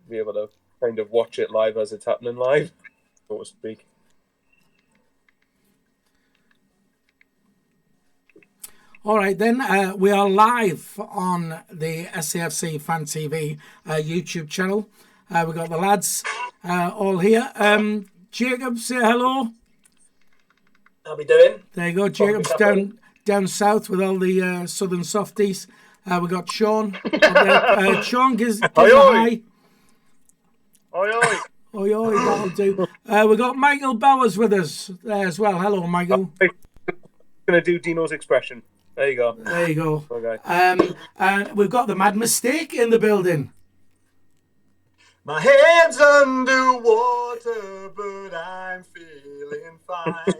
be able to kind of watch it live as it's happening live, so to speak. All right, then. We are live on the SAFC Fan TV YouTube channel. We've got the lads all here. Jacob, say hello. How we doing? There you go. Jacob's down south with all the southern softies. We've got Sean. Sean gives a hi. Oi, oi. Oi, oi, that'll do. We've got Michael Bowers with us there as well. Hello, Michael. I'm going to do Dino's expression. There you go. There you go. Okay. We've got the Mad Mistake in the building. My head's under water, but I'm feeling fine.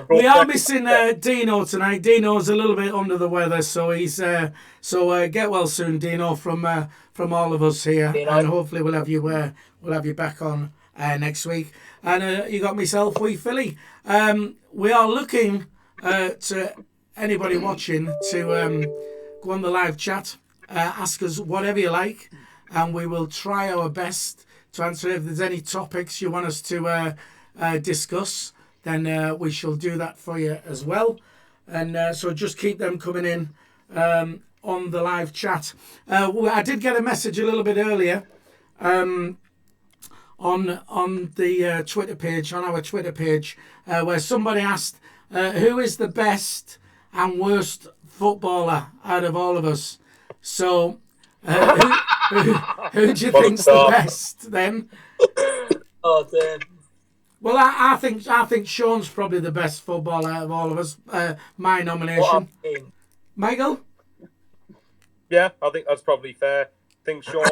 We are missing Dino tonight. Dino's a little bit under the weather, so he's get well soon, Dino, from all of us here, and hopefully we'll have you back on next week. And you got myself, wee Philly. We are looking to anybody watching to go on the live chat, ask us whatever you like, and we will try our best to answer. If there's any topics you want us to discuss, then we shall do that for you as well. And so just keep them coming in on the live chat. I did get a message a little bit earlier on the Twitter page, on our Twitter page, where somebody asked, who is the best and worst footballer out of all of us? So who do you think's the best then? Oh, damn. Well, I think Sean's probably the best footballer out of all of us. My nomination. Michael? Yeah, I think that's probably fair. I think Sean.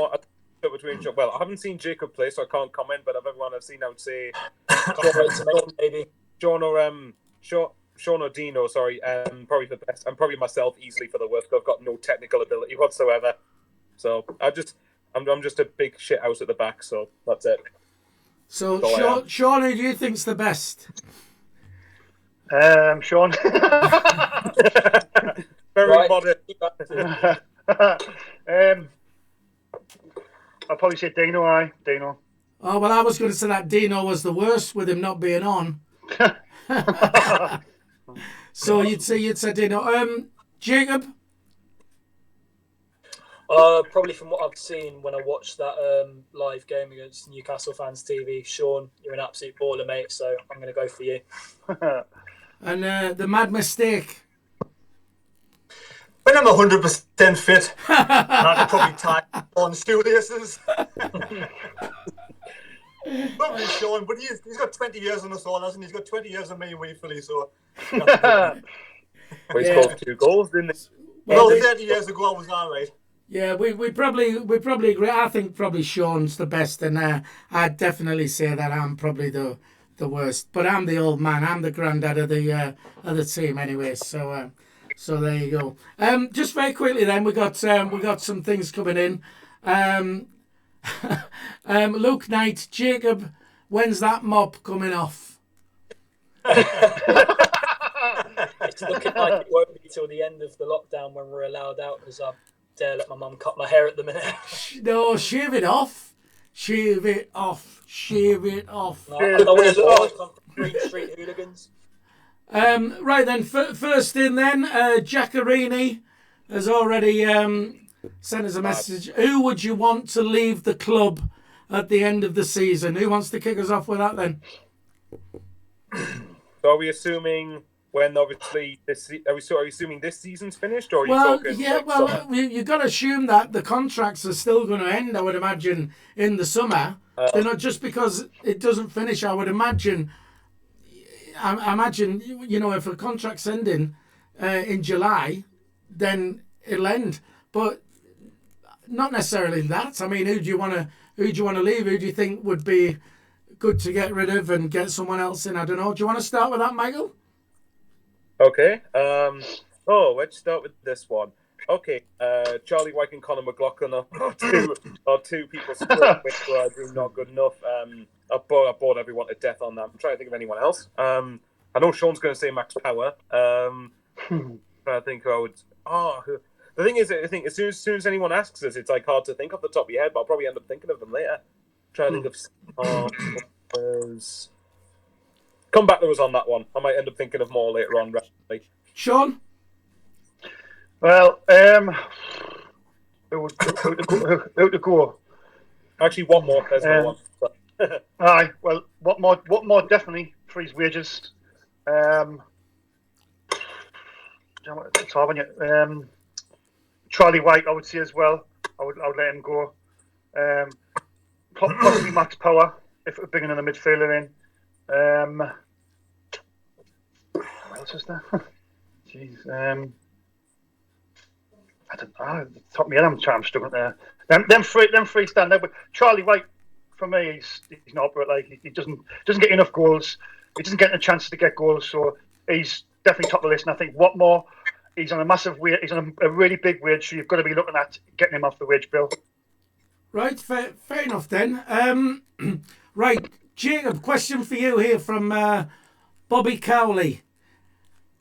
Between Sean. Well, I haven't seen Jacob play, so I can't comment. But of everyone I've seen, I would say Sean or Dino. Sorry, probably the best, and probably myself easily for the worst. I've got no technical ability whatsoever. So I'm just a big shit house at the back. So that's it. So, Sean, who do you think's the best? Sean. Very modern. I'll probably say Dino. Dino. Oh, well, I was going to say that Dino was the worst with him not being on. So you'd say Dino. Jacob? Probably from what I've seen when I watched that live game against Newcastle Fans TV, Sean, you're an absolute baller, mate, so I'm going to go for you. And the Mad Mistake. When I'm 100% fit, I'll probably tie on Stewart. Lovely Sean, but he's got 20 years on us all, hasn't he? He's got 20 years on me and Wee Philly, so... Well, he scored 2 goals, didn't he? Well, 30 years ago I was all right. Yeah, we probably agree. I think probably Sean's the best, and I'd definitely say that I'm probably the worst. But I'm the old man. I'm the granddad of the team anyway. So there you go. Just very quickly then, we got some things coming in. Luke Knight, Jacob, when's that mop coming off? It's looking like it won't be till the end of the lockdown when we're allowed out, because I dare let my mum cut my hair at the minute. No, shave it off. Shave it off. Shave it off. No, I don't want to come from Green Street hooligans. Right then, first in then, Giacarini has already sent us a message. Who would you want to leave the club at the end of the season? Who wants to kick us off with that then? So are we assuming when obviously are we assuming this season's finished, or are you talking? Yeah, you've got to assume that the contracts are still going to end. I would imagine in the summer. They're not just because it doesn't finish. I would imagine. I imagine if a contract's ending in July, then it'll end. But not necessarily that. I mean, who do you want to leave? Who do you think would be good to get rid of and get someone else in? I don't know. Do you want to start with that, Michael? Okay. Let's start with this one. Okay. Charlie White and Conor McLaughlin are two people split which were not good enough. I bored everyone to death on that. I'm trying to think of anyone else. I know Sean's going to say Max Power. I think I would. The thing is, I think as soon as anyone asks us, it's like hard to think off the top of your head, but I'll probably end up thinking of them later. Try to think of come back to us on that one. I might end up thinking of more later on. Right? Sean? Well, who to go? Actually, one more. There's another one. Aye, well, what more definitely for his wages. It's hard on you. Charlie White, I would say as well. I would let him go. Possibly Max Power if we're bringing another midfielder in. What else is there? Jeez. I don't know. Top of my head, I'm struggling there. Them three stand out. But Charlie White, for me, he's not. But like he doesn't get enough goals. He doesn't get a chance to get goals. So he's definitely top of the list. And I think Watmore, he's on a massive wage. He's on a really big wage. So you've got to be looking at getting him off the wage bill. Right, fair enough then. Right, Jacob, question for you here from Bobby Cowley.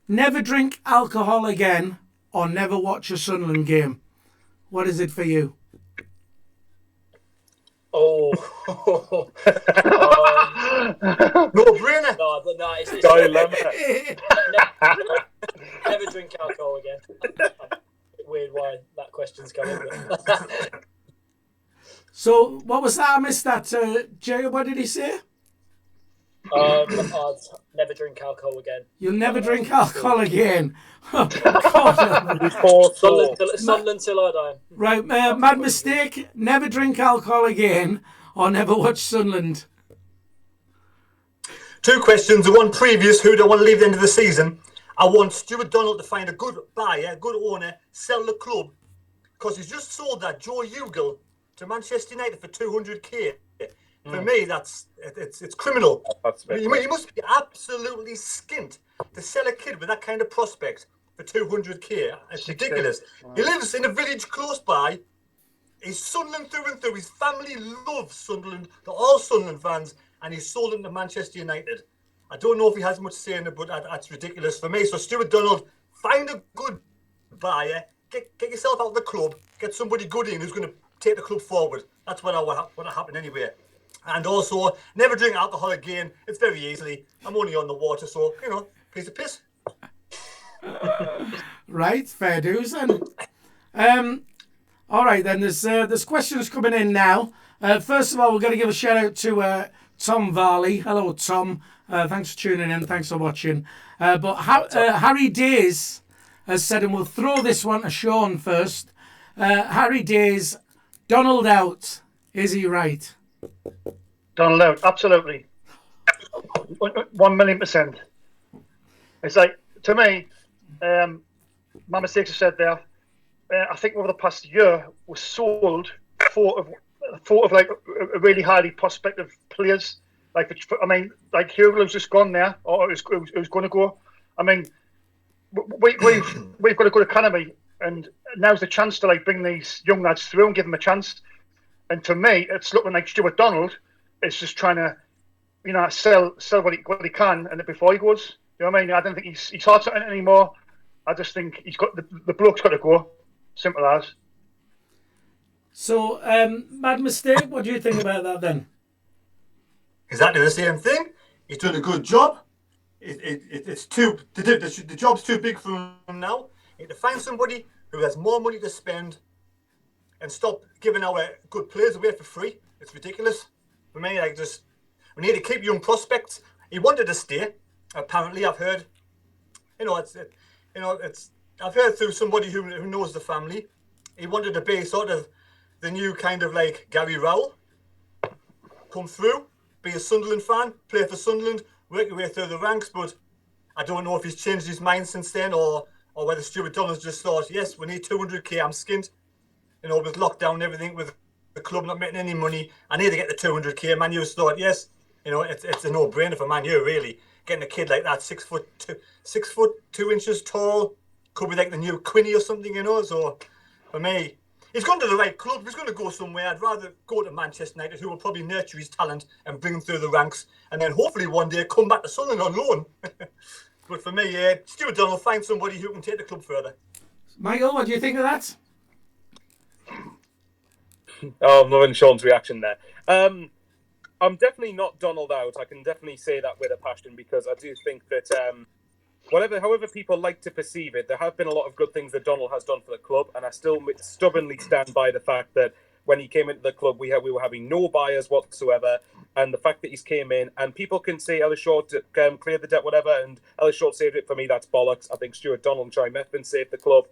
Never drink alcohol again or never watch a Sunderland game. What is it for you? Oh. No brainer. No, it's Dilemma. never drink alcohol again. Weird why that question's coming. But So, what was that? I missed that. Jacob, what did he say? I'd never drink alcohol again. You'll never drink alcohol again. God. Sunderland till I die. Right, mad mistake. Never drink alcohol again or never watch Sunderland. 2 questions. The one previous, who do I want to leave at the end of the season? I want Stewart Donald to find a good buyer, good owner, sell the club, because he's just sold that Joe Ugle to Manchester United for 200k. For me, it's criminal. He must be absolutely skint to sell a kid with that kind of prospect for 200k. It's ridiculous. He lives in a village close by. He's Sunderland through and through. His family loves Sunderland. They're all Sunderland fans, and he's sold him to Manchester United. I don't know if he has much say in it, but that's ridiculous for me. So Stewart Donald, find a good buyer, get yourself out of the club, get somebody good in who's going to take the club forward. That's what I want to happen anyway. And also, never drink alcohol again. It's very easily. I'm only on the water, so, piece of piss. Right, fair dues then. All right, then, there's questions coming in now. First of all, we're going to give a shout out to Tom Varley. Hello, Tom. Thanks for tuning in. Thanks for watching. But Harry Days has said, and we'll throw this one to Sean first. Harry Days, Donald out. Is he right? Donald out, absolutely. 1,000,000%. It's like, to me, my mistakes are said there. I think over the past year, we sold four of like really highly prospective players. Like Hugo's just gone there, or who's going to go. I mean, we've got a good academy, and now's the chance to like bring these young lads through and give them a chance. And to me, it's looking like Stewart Donald is just trying to, sell what he can, and before he goes. You know what I mean? I don't think he's hard something anymore. I just think he's got the bloke's got to go. Simple as. So, mad mistake. What do you think about that then? Exactly the same thing. He's doing a good job. It's the job's too big for him now. You need to find somebody who has more money to spend and stop giving our good players away for free. It's ridiculous. For me, we need to keep young prospects. He wanted to stay. Apparently, I've heard. I've heard through somebody who knows the family. He wanted to be sort of the new kind of like Gary Rowell. Come through, be a Sunderland fan, play for Sunderland, work your way through the ranks. But I don't know if he's changed his mind since then, or whether Stewart Donald's just thought, yes, we need 200k. I'm skint. With lockdown and everything, with the club not making any money, I need to get the 200k. Man U's thought, yes, it's a no-brainer for Man U, really. Getting a kid like that, 6 foot 2 inches tall, could be like the new Quinny or something, So for me, he's gone to the right club. If he's going to go somewhere, I'd rather go to Manchester United, who will probably nurture his talent and bring him through the ranks, and then hopefully one day come back to Sunderland on loan. But for me, Stewart Donald, find somebody who can take the club further. Michael, what do you think of that? Oh, I'm loving Sean's reaction there. I'm definitely not Donald out. I can definitely say that with a passion because I do think that however people like to perceive it, there have been a lot of good things that Donald has done for the club, and I still stubbornly stand by the fact that when he came into the club, we were having no buyers whatsoever, and the fact that he's came in, and people can say Ellis Short cleared the debt, whatever, and Ellis Short saved it. For me, that's bollocks. I think Stewart, Donald, and Charlie Methven saved the club.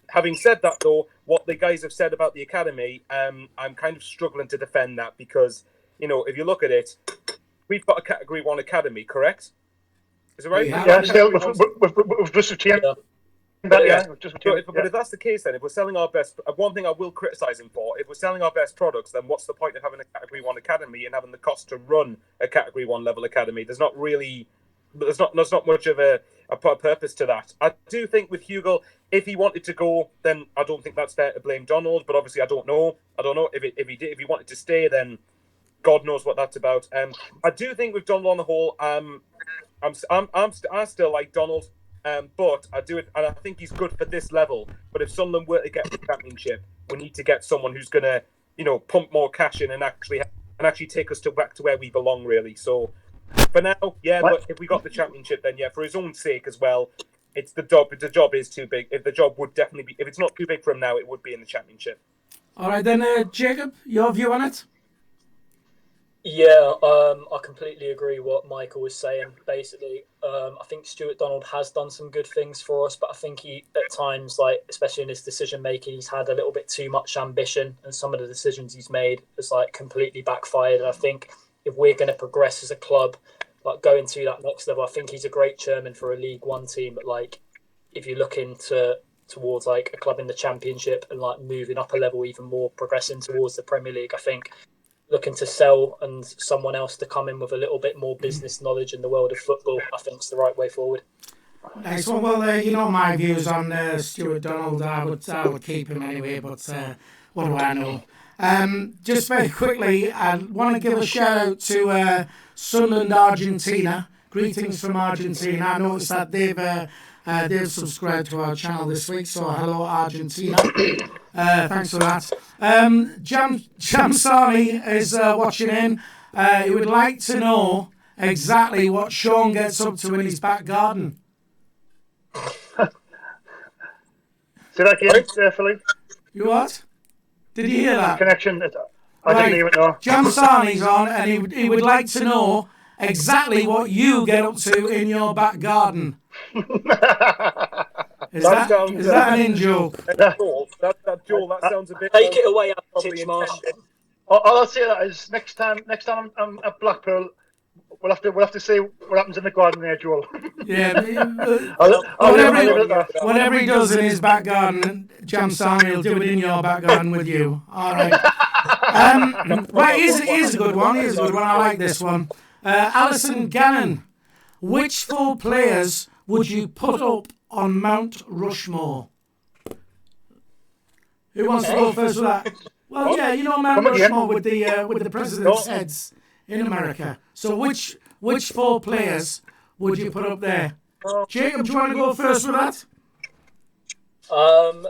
Having said that, though, what the guys have said about the academy, I'm kind of struggling to defend that because, if you look at it, we've got a Category 1 academy, correct? Is it right? Yeah, still, we've just retained that, But if that's the case, then if we're selling our best, one thing I will criticise him for, if we're selling our best products, then what's the point of having a Category 1 academy and having the cost to run a Category 1 level academy? There's not much of a purpose to that. I do think with Hugo, if he wanted to go, then I don't think that's fair to blame Donald. But obviously, I don't know if he wanted to stay, then God knows what that's about. I do think with Donald on the whole, I still like Donald, but I do it, and I think he's good for this level. But if Sunderland were to get the Championship, we need to get someone who's gonna, pump more cash in and actually take us back to where we belong, really. So for now, yeah. But if we got the Championship, then yeah, for his own sake as well. It's the job. The job is too big. If the job would definitely be, if it's not too big for him now, it would be in the Championship. All right, then, Jacob, your view on it? Yeah, I completely agree what Michael was saying. Basically, I think Stewart Donald has done some good things for us, but I think he, at times, especially in his decision making, he's had a little bit too much ambition, and some of the decisions he's made has completely backfired. And I think if we're going to progress as a club, going to that next level, I think he's a great chairman for a League One team. But if you're looking towards a club in the Championship and moving up a level even more, progressing towards the Premier League, I think looking to sell and someone else to come in with a little bit more business knowledge in the world of football, I think is the right way forward. Nice one. Well, my views on Stewart Donald, I would keep him anyway, but what do I know? Just very quickly, I want to give a shout out to Sunderland Argentina. Greetings from Argentina. I noticed that they've subscribed to our channel this week, so hello Argentina. Thanks for that. Jamsani is watching in. He would like to know exactly what Sean gets up to in his back garden. Say that again, Philly. You what? Did you hear that? Connection. I didn't hear it, no. Jamsani's on, and he would like to know exactly what you get up to in your back garden. Is that an in-joke? Joel, that sounds a bit... Take it away, Titchmarsh. All I'll say that is next time I'm at Blackpool, we'll have to see what happens in the garden there, Joel. Yeah. Whatever he does in his back garden, Jamsani will do it in your back garden with you. All right. Right, here's a good one. I like this one. Alison Gannon, which 4 players would you put up on Mount Rushmore? Who wants to go first with that? Well, yeah, Mount Rushmore with the president's heads in America. So which 4 players would you put up there? Jacob, do you want to go first with that? I'm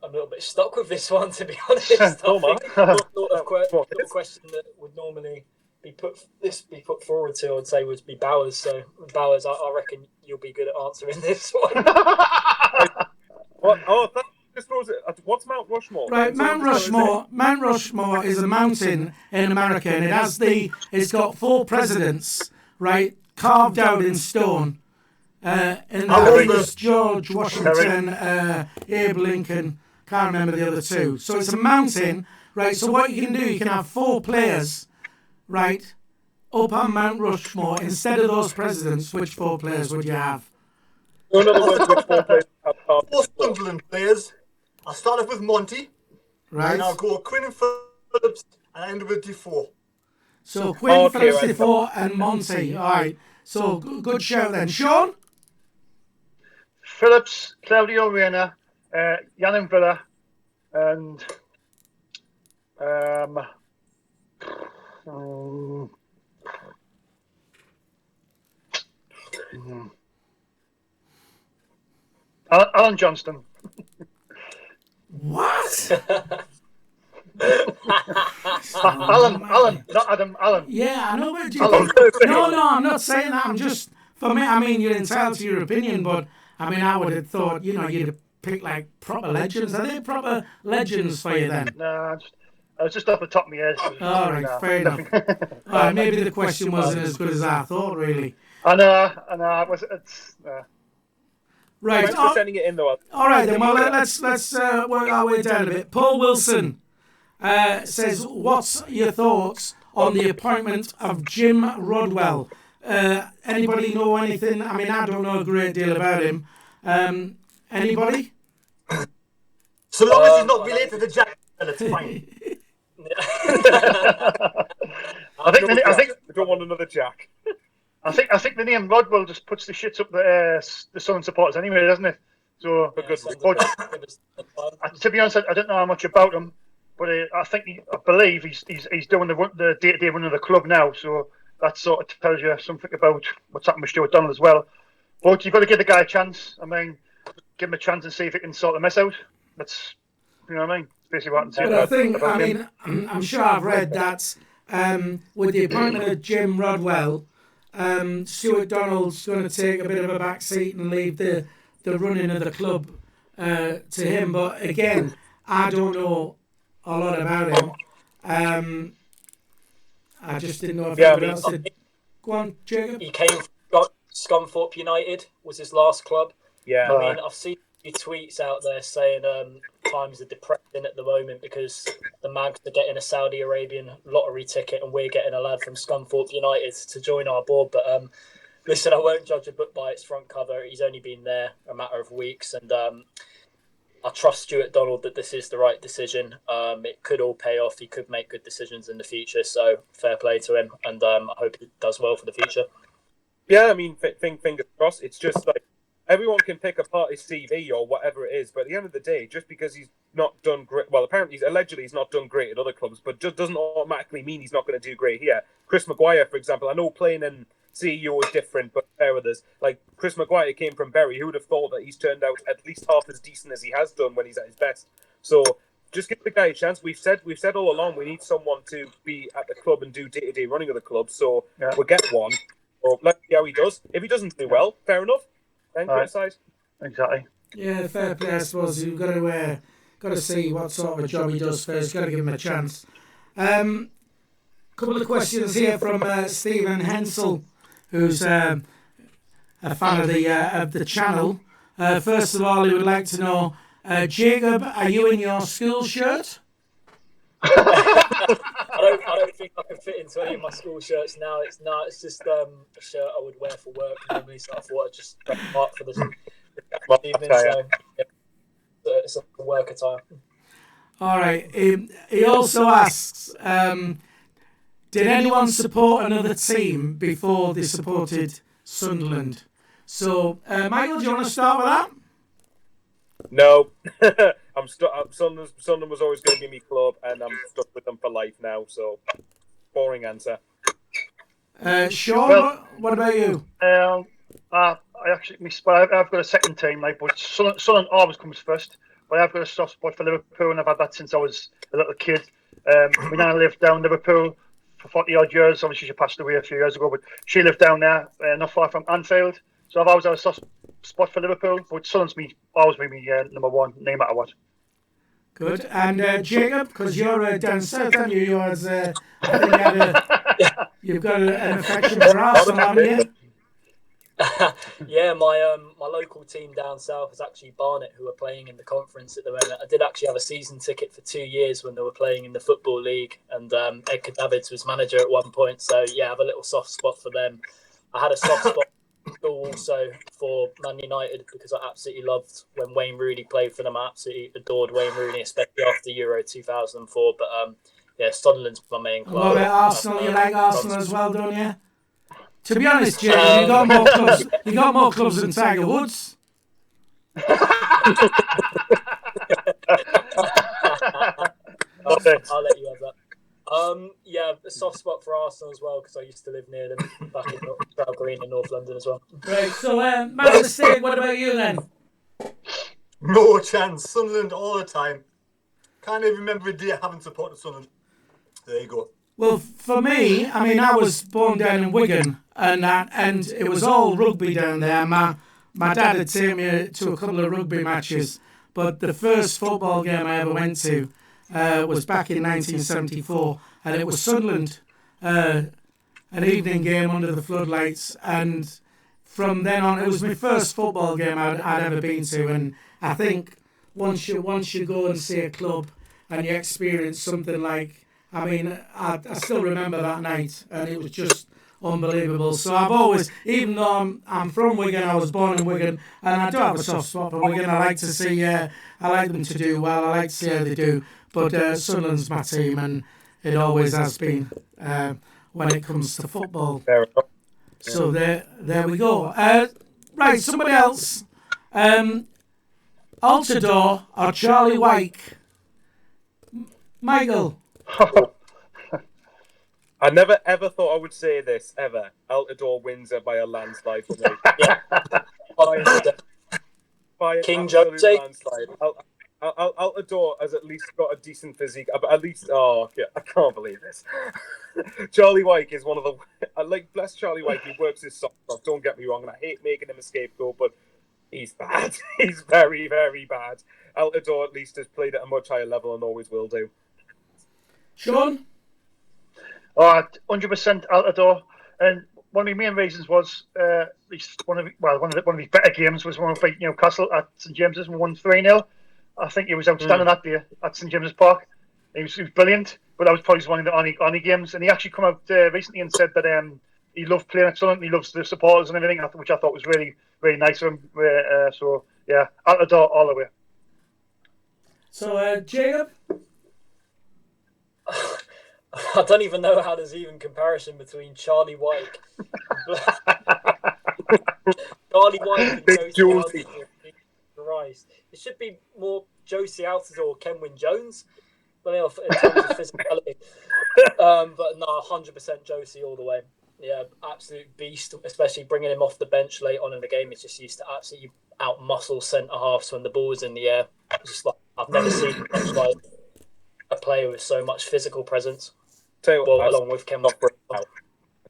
a little bit stuck with this one, to be honest. I think the question that would normally be put forward to, I'd say, would be Bowers. So Bowers, I reckon you'll be good at answering this one. What's Mount Rushmore? Right, Mount Rushmore is a mountain in America, and it's got 4 presidents, right, carved out in stone. And there's George Washington, Abe Lincoln, can't remember the other 2. So it's a mountain, right? So what you can do, you can have 4 players, right, up on Mount Rushmore. Instead of those presidents, which 4 players would you have? In other words, which 4 players have 4 Sunderland players. I'll start off with Monty. Right. And I'll go Quinn and Phillips and end with Defoe. So Quinn, Phillips, Defoe and Monty. All right. So good shout then. Sean? Phillips, Claudio Reyna, Yann Villa, and Alan Johnston. What? Alan, not Adam, Alan. Yeah, I know what you Alan. No, I'm not saying that. I'm just, for me, I mean, you're entitled to your opinion, but I mean, I would have thought, you'd have picked like proper legends. Are they proper legends for you then? No, I was just off the top of my head. All right, fair enough. All right, maybe the question wasn't as good as I thought, really. I know. It's. Right. Thanks for sending it in, though. All right, then. Well, let's work our way down a bit. Paul Wilson says, "What's your thoughts on the appointment of Jim Rodwell? Anybody know anything? I mean, I don't know a great deal about him. Anybody? So long as he's not related to Jack, it's fine. I think I don't want another Jack. I think the name Rodwell just puts the shits up the Sunderland supporters anyway, doesn't it? So, to be honest, I don't know how much about him, but I believe he's doing the day-to-day running of the club now. So that sort of tells you something about what's happened with Stewart Donald as well. But you've got to give the guy a chance. I mean, give him a chance and see if he can sort the mess out. That's, you know what I mean? Basically what I'm saying. But I'm sure I've read that with the appointment of Jim Rodwell, Stewart Donald's going to take a bit of a back seat and leave the running of the club to him. But again, I don't know a lot about him. I just didn't know if anybody else did. Go on, Jacob. He came from Scunthorpe United, was his last club. Yeah. I mean, I've seen a few tweets out there saying times are depressing at the moment because the Mags are getting a Saudi Arabian lottery ticket and we're getting a lad from Scunthorpe United to join our board. But listen, I won't judge a book by its front cover. He's only been there a matter of weeks, and I trust Stewart Donald that this is the right decision. It could all pay off. He could make good decisions in the future. So fair play to him, and I hope he does well for the future. Yeah, I mean, fingers crossed. It's just like everyone can pick apart his CV or whatever it is, but at the end of the day, just because he's not done great, well, apparently, allegedly, he's not done great at other clubs, but just doesn't automatically mean he's not going to do great here. Chris Maguire, for example, I know playing in CEO is different, but fair with us. Like, Chris Maguire came from Bury. Who would have thought that he's turned out at least half as decent as he has done when he's at his best? So just give the guy a chance. We've said all along we need someone to be at the club and do day-to-day running of the club, so we'll get one. So let's see how he does. If he doesn't do well, fair enough. Then criticise. Exactly. Yeah, fair play, I suppose. You've got to see what sort of a job he does first. Got to give him a chance. Couple of questions here from Stephen Hensel, who's a fan of the channel. First of all, he would like to know, Jacob, are you in your school shirt? I don't think I can fit into any of my school shirts now. It's just a shirt I would wear for work normally, so I thought I'd just break apart for this evening. So it's a work attire. All right. He also asks, did anyone support another team before they supported Sunderland? So, Michael, do you want to start with that? No. I'm stuck. Sunderland was always going to be my club, and I'm stuck with them for life now. So, boring answer. Sean, what about you? I actually I've got a second team, like, but Sunderland always comes first. But I've got a soft spot for Liverpool, and I've had that since I was a little kid. My nan lived down Liverpool for 40 odd years. Obviously, she passed away a few years ago, but she lived down there, not far from Anfield. So I've always had a soft spot for Liverpool, but Sunderland's always been my number one, no matter what. Good. And Jacob, because you're down south, aren't you? I think you've got an affection for Arsenal, haven't you? Yeah, my local team down south is actually Barnet, who are playing in the conference at the moment. I did actually have a season ticket for 2 years when they were playing in the Football League, and Edgar Davids was manager at one point. So yeah, I have a little soft spot for them. I had a soft spot also for Man United because I absolutely loved when Wayne Rooney played for them. I absolutely adored Wayne Rooney, especially after Euro 2004. But yeah, Sunderland's my main club. What about Arsenal? You like Arsenal as well, don't you? To be honest, Jim, you got more clubs. You got more clubs than Tiger Woods. I'll let you have that. Yeah, a soft spot for Arsenal as well because I used to live near them back in Stroud Green in North London as well. Right. So, Matt Mistake, what about you then? No chance. Sunderland all the time. Can't even remember a day I haven't supported Sunderland. There you go. Well, for me, I mean, I was born down in Wigan, and it was all rugby down there. My dad had taken me to a couple of rugby matches, but the first football game I ever went to was back in 1974, and it was Sunderland, an evening game under the floodlights, and from then on, it was my first football game I'd ever been to, and I think once you go and see a club and you experience something like, I mean, I still remember that night, and it was just unbelievable. So I've always, even though I'm from Wigan, I was born in Wigan, and I do have a soft spot for Wigan. I like to see, I like them to do well. I like to see how they do. But Sunderland's my team, and it always has been when it comes to football. Fair enough. So there we go. Right, somebody else. Altidore or Charlie Wyke? Michael. I never ever thought I would say this ever. Altidore wins it by a landslide for me. Yeah. By an King absolute Jose. landslide. Altidore has at least got a decent physique. At least, I can't believe this. Charlie Wyke is one of the bless Charlie Wyke. He works his socks off. Don't get me wrong, and I hate making him a scapegoat, but he's bad. He's very, very bad. Altidore at least has played at a much higher level and always will do. Sean? 100% Altidore. And one of the main reasons was at least one of his better games was one of Newcastle at St James's and won 3-0. I think he was outstanding that day at St James's Park. He was brilliant, but that was probably one of the only games. And he actually come out recently and said that he loved playing at Sunderland. He loves the supporters and everything, which I thought was really, really nice of him. So yeah, Altidore all the way. So Jacob? I don't even know how there's even comparison between Charlie Wyke. Charlie Wyke and Josie Altidore. Christ. It should be more Josie Altidore or Kenwyn Jones, but in terms of physicality. But no, 100% Josie all the way. Yeah, absolute beast, especially bringing him off the bench late on in the game. He's just used to absolutely out-muscle centre-halves when the ball was in the air. It's just like, I've never seen like a player with so much physical presence. Tell you what, along with Kenwyn.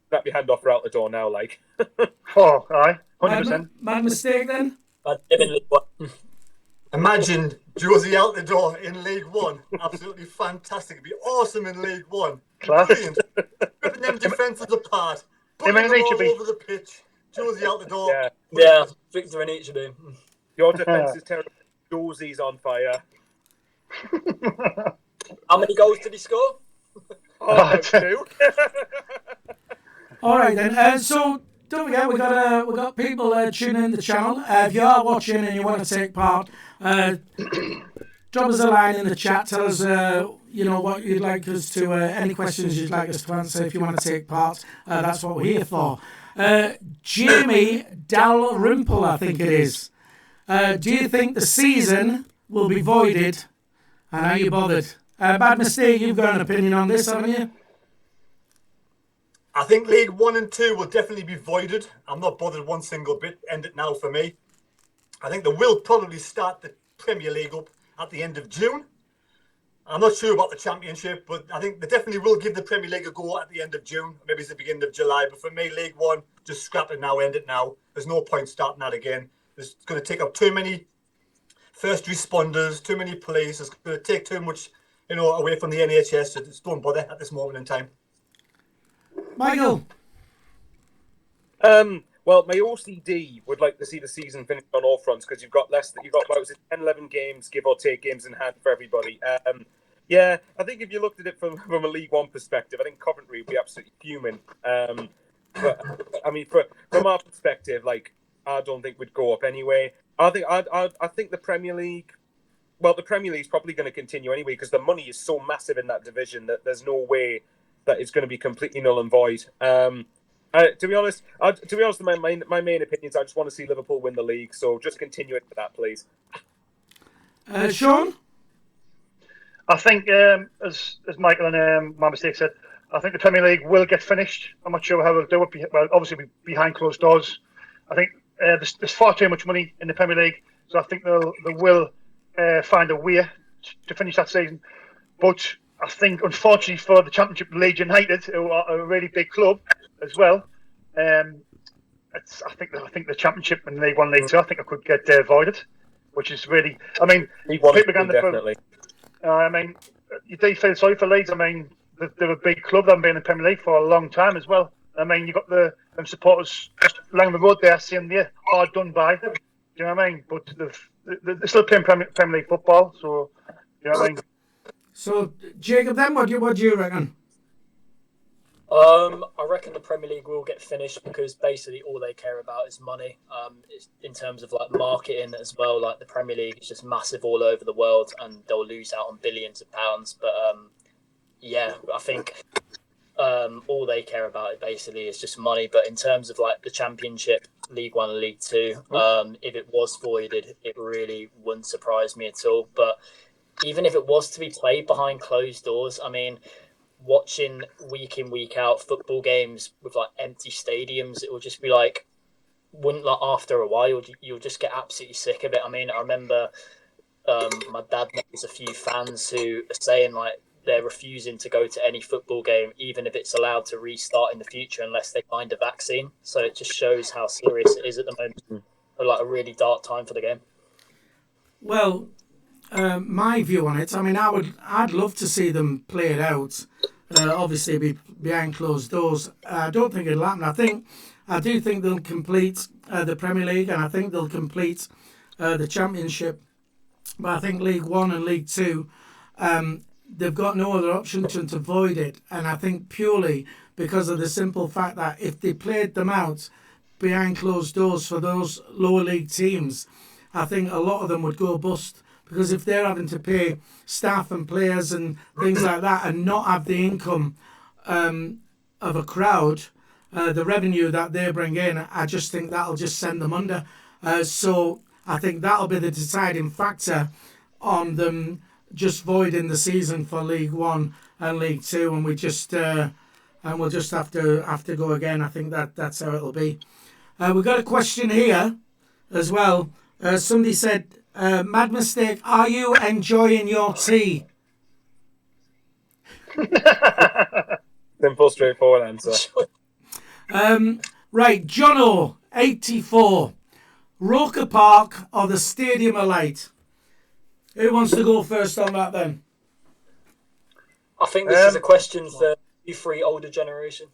Snap your hand off for Altidore now, like. Oh, aye, 100%. Mad mistake then? Imagine Josie Altidore in League One. Absolutely fantastic. It'd be awesome in League One. Class. Brilliant. Ripping them defences apart. Putting them all over the pitch. Josie Altidore. Yeah, Victor and each of them. Your defence is terrible. Josie's on fire. How many goals did he score? Two. All right then. So don't forget, we got people tuning in the channel. If you are watching and you want to take part, drop us a line in the chat. Tell us, what you'd like us to, any questions you'd like us to answer. If you want to take part, that's what we're here for. Jamie Dalrymple, I think it is. Do you think the season will be voided? And are you bothered? Bad mistake. You've got an opinion on this, haven't you? I think League 1 and 2 will definitely be voided. I'm not bothered one single bit. End it now for me. I think they will probably start the Premier League up at the end of June. I'm not sure about the Championship, but I think they definitely will give the Premier League a go at the end of June. Maybe it's the beginning of July. But for me, League 1, just scrap it now, end it now. There's no point starting that again. It's going to take up too many first responders, too many police. It's going to take too much, away from the NHS. So just don't bother at this moment in time. Michael? Well, my OCD would like to see the season finished on all fronts because you've got 10, 11 games, give or take, games in hand for everybody. Yeah, I think if you looked at it from a League One perspective, I think Coventry would be absolutely fuming. But I mean, from our perspective, I don't think we'd go up anyway. I think the Premier League. Well, the Premier League's probably going to continue anyway because the money is so massive in that division that there's no way that it's going to be completely null and void. To be honest, my main opinion is I just want to see Liverpool win the league. So just continue it for that, please. Sean? I think, as Michael and my mistake said, I think the Premier League will get finished. I'm not sure how they'll do it. Well, obviously behind closed doors. I think there's far too much money in the Premier League. So I think they will find a way to finish that season. But I think, unfortunately for the Championship, Leeds United, who are a really big club as well, I think the Championship and League One, League Two, I think it could get avoided, which is really. I mean, League One, people began definitely. I mean, you do feel sorry for Leeds. I mean, they're a big club. They've been in the Premier League for a long time as well. I mean, you got them supporters just along the road there saying they're hard done by. Do you know what I mean? But they're still playing Premier League football, so you know what I mean. So, Jacob, then what do you reckon? I reckon the Premier League will get finished because basically all they care about is money. In terms of like marketing as well, like the Premier League is just massive all over the world, and they'll lose out on billions of pounds. But yeah, I think all they care about basically is just money. But in terms of like the Championship, League One, and League Two, if it was voided, it really wouldn't surprise me at all. But even if it was to be played behind closed doors, I mean, watching week in, week out football games with like empty stadiums, it will just be like, wouldn't like after a while you'll just get absolutely sick of it. I mean, I remember my dad knows a few fans who are saying like they're refusing to go to any football game, even if it's allowed to restart in the future, unless they find a vaccine. So it just shows how serious it is at the moment. Like a really dark time for the game. Well, my view on it, I mean, I'd love to see them play it out. Obviously, behind closed doors. I don't think it'll happen. I do think they'll complete the Premier League, and I think they'll complete the Championship. But I think League One and League Two, they've got no other option to void it. And I think purely because of the simple fact that if they played them out behind closed doors for those lower league teams, I think a lot of them would go bust. Because if they're having to pay staff and players and things like that and not have the income of a crowd, the revenue that they bring in, I just think that'll just send them under. So I think that'll be the deciding factor on them just voiding the season for League One and League Two, and we'll just have to go again. I think that's how it'll be. We've got a question here as well. Somebody said, Mad Mistake, are you enjoying your tea? Simple, straightforward answer. Right, Jono, 84. Roker Park or the Stadium of Light? Who wants to go first on that then? I think this is a question for you three older generation.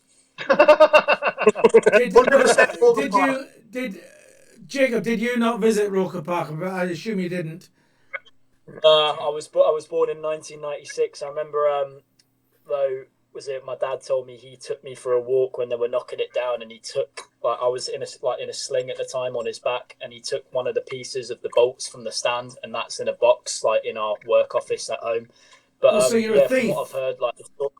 Jacob, did you not visit Roker Park? I assume you didn't. I was born in 1996. I remember, though, my dad told me he took me for a walk when they were knocking it down, and he took I was in a sling at the time on his back, and he took one of the pieces of the bolts from the stand, and that's in a box like in our work office at home. But so you're a thief? From what I've heard, like your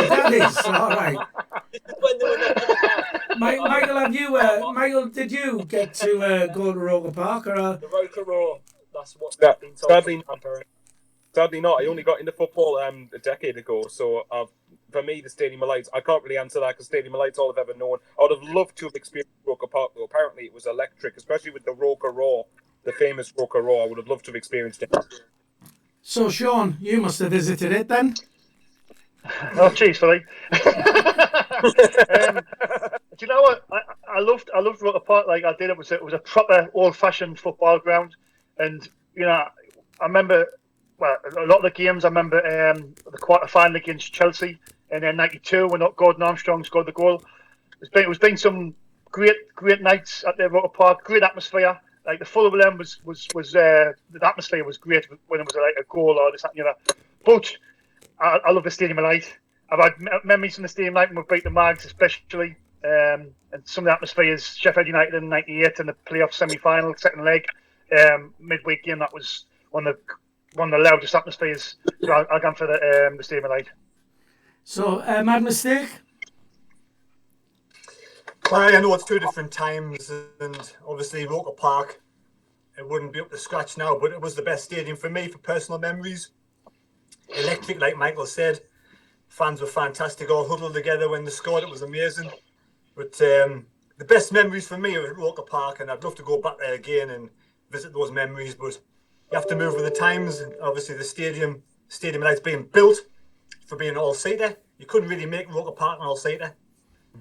dad is all right. When they were knocking it down. Michael, did you get to go to Roker Park or? The Roker Raw. That's what's been told. Sadly not. I only got into football a decade ago, so for me, the Stadium of Lights, I can't really answer that because Stadium of Lights all I've ever known. I would have loved to have experienced Roker Park, though. Apparently, it was electric, especially with the Roker Raw, the famous Roker Raw. I would have loved to have experienced it. So, Sean, you must have visited it then. Oh, jeez, Philly. Do you know what? I loved Roker Park like I did. It was a proper old-fashioned football ground, and you know, I remember. Well, a lot of the games, I remember the quarter-final against Chelsea in '92 when Gordon Armstrong scored the goal. It's been some great nights at the Roker Park, great atmosphere. Like the Fulham end was the atmosphere was great when it was like a goal or this, that, and the other. But I love the Stadium of Light. I've had memories from the Stadium of Light when we beat the Mags, especially, and some of the atmospheres. Sheffield United in '98 in the playoff semi-final, second leg, midweek game. That was one of the loudest atmospheres. So I'll go for the Stadium of Light. So, Mad Mistake? Well, I know it's two different times, and obviously Roker Park, it wouldn't be up to scratch now, but it was the best stadium for me for personal memories. Electric, like Michael said. Fans were fantastic, all huddled together when they scored. It was amazing. But the best memories for me are at Roker Park, and I'd love to go back there again and visit those memories, but you have to move with the times. And obviously, the stadium light's being built for being an all-seater. You couldn't really make Roker Park an all-seater.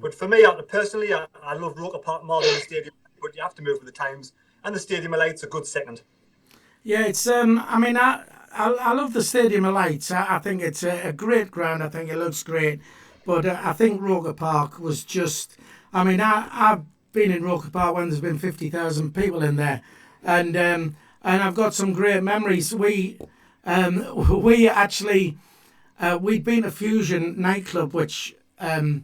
But for me, personally, I love Roker Park more than the stadium, but you have to move with the times. And the stadium light's a good second. Yeah, it's I mean, I love the Stadium of Lights. I think it's a great ground. I think it looks great. But I think Roker Park was just... I mean, I've been in Roker Park when there's been 50,000 people in there. And I've got some great memories. We actually... we'd been a Fusion nightclub, which had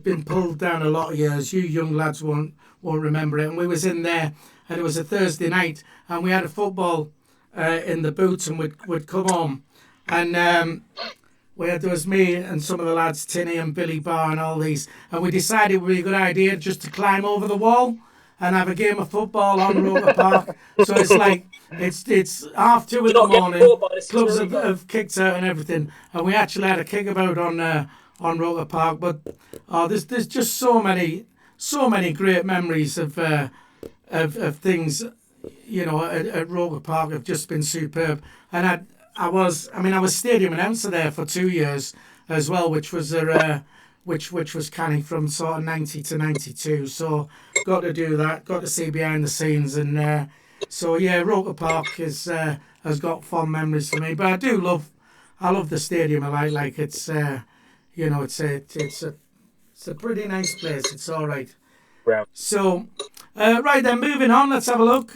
been pulled down a lot of years. You young lads won't remember it. And we was in there, and it was a Thursday night, and we had a football in the boots, and we'd come home, and there was me and some of the lads, Tinny and Billy Barr and all these, and we decided it would be a good idea just to climb over the wall and have a game of football on Roker Park. So it's like it's 2:30 in the morning. Clubs have kicked out and everything, and we actually had a kickabout on Roker Park. But there's just so many great memories of things, you know, at Roker Park have just been superb. And I was stadium announcer there for 2 years as well, which was which was kind of from sort of 90 to 92. So got to do that, got to see behind the scenes, and so yeah, Roker Park has got fond memories for me. But I love the stadium. I like it's you know, it's a pretty nice place. It's all right. Wow. So right then, moving on. Let's have a look.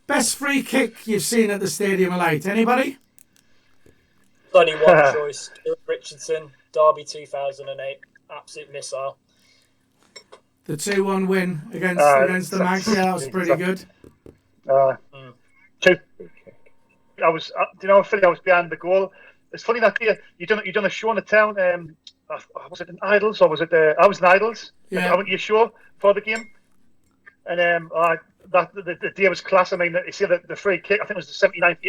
Best free kick you've seen at the Stadium of Light. Anybody? Only one choice. Stewart Richardson, Derby 2008. Absolute missile. The 2-1 win against the Mags. Yeah, that was pretty good. I was, Philly, I was behind the goal. It's funny that you done a show in the town. Was it in Idols or was it? I was in Idols. Yeah. I went to your show for the game, and the day was class. I mean, you see the free kick. I think it was the 79th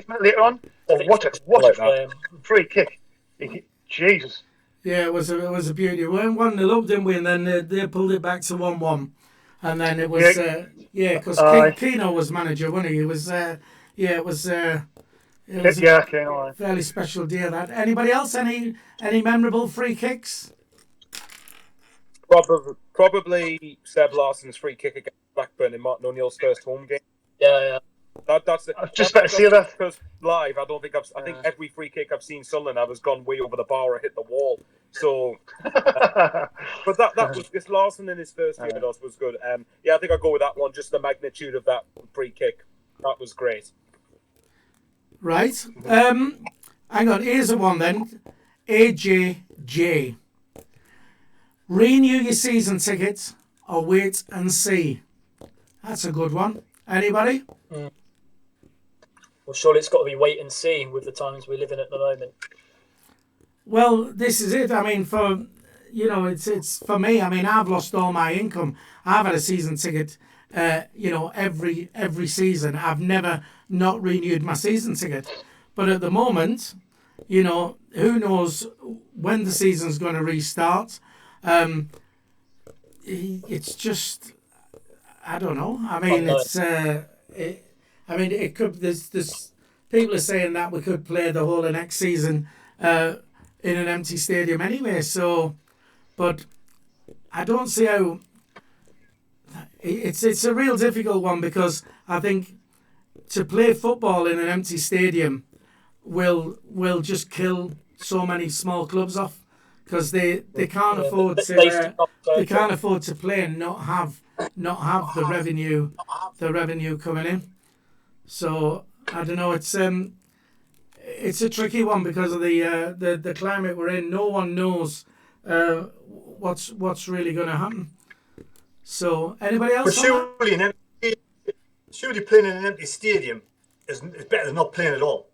minute later on. Oh, what a free kick! Jesus. Yeah, it was a beauty. We went 1-0 didn't we? And then they pulled it back to 1-1, and then it was because Keno was manager, wasn't he? It was it was a fairly special day. That. Anybody else? Any memorable free kicks? Probably Seb Larson's free kick against Blackburn in Martin O'Neill's first home game. Yeah. That's I was just about to say that. Because live, I think every free kick I've seen Sunderland have has gone way over the bar or hit the wall. So, but that was this Larson in his first year with us was good. Yeah, I think I'll go with that one. Just the magnitude of that free kick, that was great. Right. Hang on. Here's a one then. AJJ. Renew your season tickets or wait and see. That's a good one. Anybody? Well, surely it's got to be wait and see with the times we live in at the moment. Well, this is it. I mean, it's for me. I mean, I've lost all my income. I've had a season ticket, every season. I've never not renewed my season ticket. But at the moment, who knows when the season's going to restart? It's just, I don't know. I mean, it could. There's people are saying that we could play the whole of next season in an empty stadium anyway. So, but I don't see how. It's a real difficult one because I think to play football in an empty stadium will just kill so many small clubs off because they can't afford to play and not have the revenue coming in. So I don't know. It's a tricky one because of the climate we're in. No one knows what's really going to happen. So anybody else? But surely playing in an empty stadium is better than not playing at all.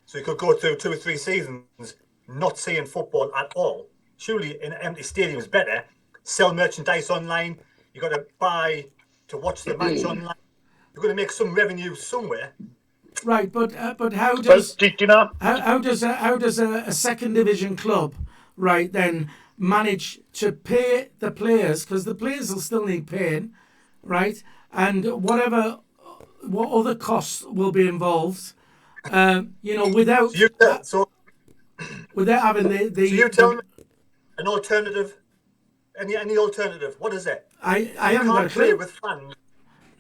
So you could go through 2 or 3 seasons not seeing football at all. Surely an empty stadium is better. Sell merchandise online. You got to buy to watch the match online. You're going to make some revenue somewhere. Right, but how does do you know? how does a second division club, right, then manage to pay the players, because the players will still need paying, right, and what other costs will be involved, without without having the. So you tell me an alternative. Any alternative? What is it? I You haven't got a can't play clue. with fans.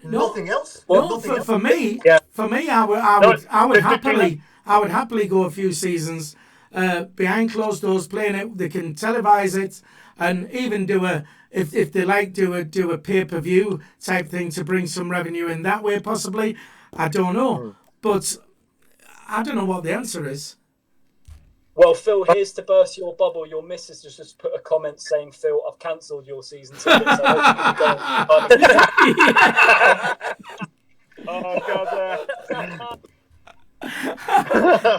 No. Nothing else. No, Nothing else? for me, Yeah. I would happily go a few seasons behind closed doors playing it. They can televise it and even do if they like do a pay-per-view type thing to bring some revenue in that way possibly. I don't know, but I don't know what the answer is. Well, Phil, here's to burst your bubble. Your missus just put a comment saying, "Phil, I've cancelled your season tickets." So Oh God!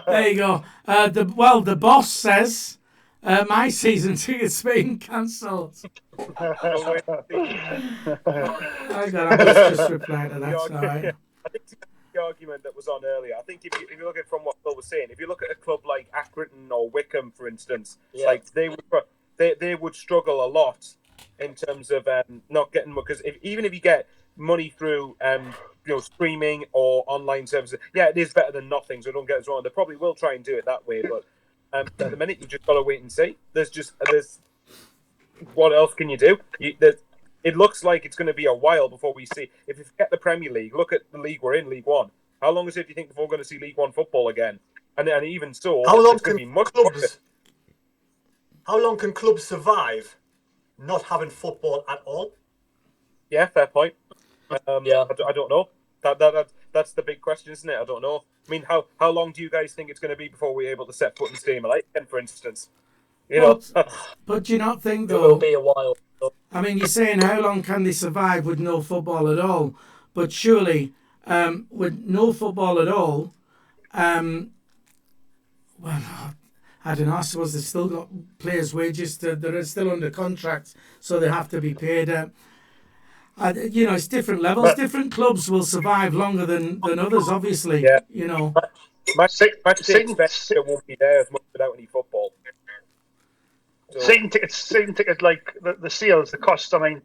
There you go. The boss says my season ticket's been cancelled. I just reply to that. All right. I think the argument that was on earlier. I think if you look at it from what Phil was saying, if you look at a club like Accrington or Wickham, for instance, like they would struggle a lot in terms of not getting, because even if you get money through streaming or online services, it is better than nothing. So don't get us wrong. They probably will try and do it that way, but at the minute you've just got to wait and see. There's what else can you do? It looks like it's going to be a while before we see. If you get the Premier League, look at the league we're in, League One. How long is it, do you think, before we're going to see League One football again? And even so, how long it's going to be much How long can clubs survive not having football at all? Yeah, fair point. I don't know. That's the big question, isn't it? I don't know. I mean, how long do you guys think it's going to be before we're able to set foot in Stadium of Light again, for instance? But do you not think, it though? will be a while. I mean, you're saying how long can they survive with no football at all? But surely, with no football at all, well, I don't know. I suppose they've still got players' wages that are still under contract, so they have to be paid. It's different levels. Different clubs will survive longer than others, obviously. Yeah. Match day expenditure won't be there as much without any football. Season tickets like the sales, the costs. I mean,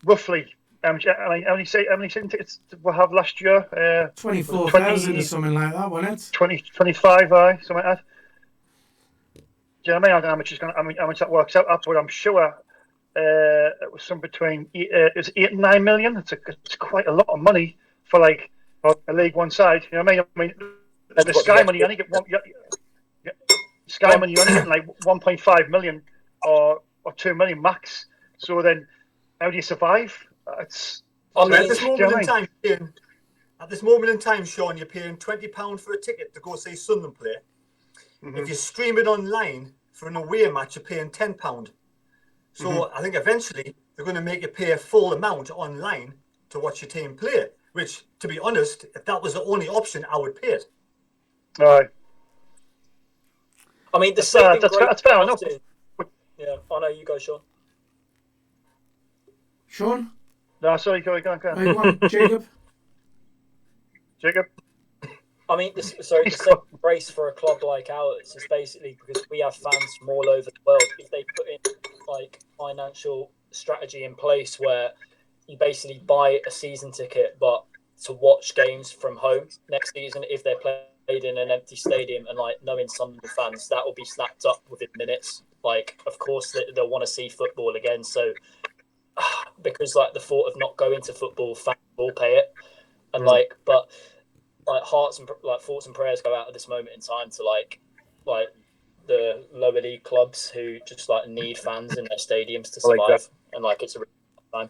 roughly. How many season tickets did we have last year? 24,000 or something like that, wasn't it? 25, something like that. Do you know what I mean? I don't know how much that works out at, but I'm sure it was some between 8 and 9 million. It's quite a lot of money for like a League One side. You know what I mean? The Sky money, you only get Sky money, you only get like 1.5 million or 2 million max. So then, how do you survive? At this moment in time, Sean, you're paying £20 for a ticket to go see Sunderland play. Mm-hmm. If you stream it online for an away match, you're paying £10. So I think eventually they're going to make you pay a full amount online to watch your team play. Which, to be honest, if that was the only option, I would pay it. All right. I mean, that's fair enough. Yeah, I know you go, Sean. Sean? No, sorry, go on. Jacob? I mean, the saving grace for a club like ours is basically because we have fans from all over the world. If they put in like financial strategy in place where you basically buy a season ticket, but to watch games from home next season, if they're played in an empty stadium, and like knowing some fans, that will be snapped up within minutes. Like, of course, they'll want to see football again. So, because like the thought of not going to football, fans will pay it, and but thoughts and prayers go out at this moment in time to like the lower league clubs who just like need fans in their stadiums to survive, and like it's a really time.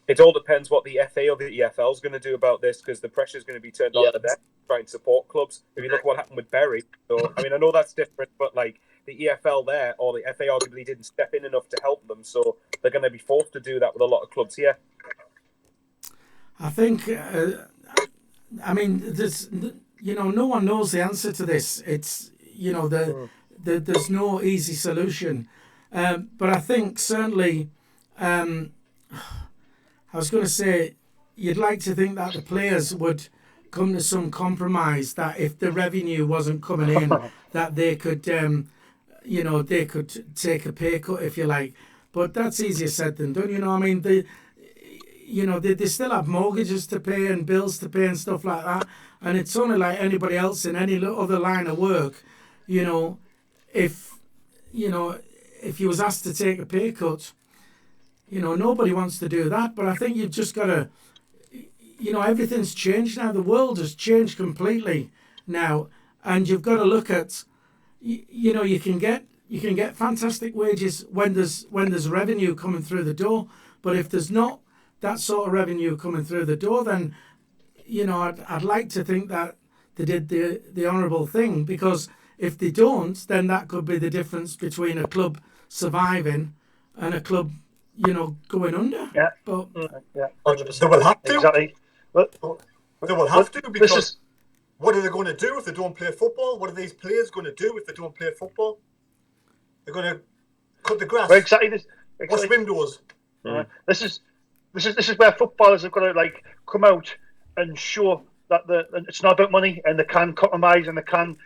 It all depends what the FA or the EFL is going to do about this, because the pressure is going to be turned on to them to try and support clubs. If you look at what happened with Bury, so I mean, I know that's different, but like the EFL there or the FA arguably didn't step in enough to help them, so they're going to be forced to do that with a lot of clubs here. I think, I mean, there's, no one knows the answer to this. It's, there's no easy solution. But I think certainly, I was going to say, you'd like to think that the players would come to some compromise that if the revenue wasn't coming in, that they could, they could take a pay cut, if you like. But that's easier said than done. I mean, they still have mortgages to pay and bills to pay and stuff like that. And it's only like anybody else in any other line of work. If you was asked to take a pay cut, nobody wants to do that. But I think you've just got to, everything's changed now. The world has changed completely now, and you've got to look at, you can get fantastic wages when there's revenue coming through the door. But if there's not that sort of revenue coming through the door, then I'd like to think that they did the honourable thing, because if they don't, then that could be the difference between a club surviving and a club, going under. Yeah. But yeah. 100%. They will have to. Exactly. They will have to, because what are they going to do if they don't play football? What are these players going to do if they don't play football? They're going to cut the grass. Well, exactly. Wash windows. This is where footballers have got to come out and show that it's not about money, and they can compromise, and they can,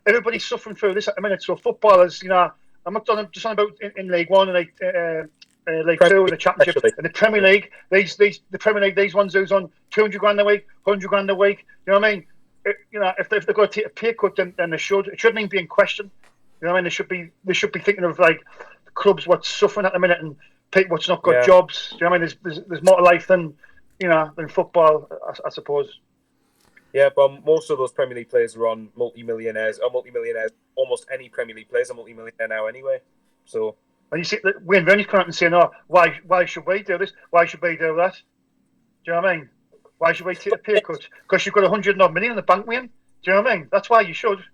everybody's suffering through this at the minute. So footballers, I'm not just on about in League One and League Two and the Championship and the Premier League. The Premier League, these ones who's on 200 grand a week, 100 grand a week. You know what I mean? If they've got to take a pay cut, then they should. It shouldn't even be in question. You know what I mean? They should be thinking of the clubs what's suffering at the minute and people what's not got jobs. Do you know what I mean? There's more to life than than football, I suppose. Yeah, but most of those Premier League players are on multi-millionaires. Almost any Premier League players are multi-millionaire now anyway. So. And you see Wayne Rooney's coming out and saying, "Oh, why should we do this? Why should we do that?" Do you know what I mean? Why should we take a pay cut? Because you've got 100 odd million in the bank, Wayne. Do you know what I mean? That's why you should.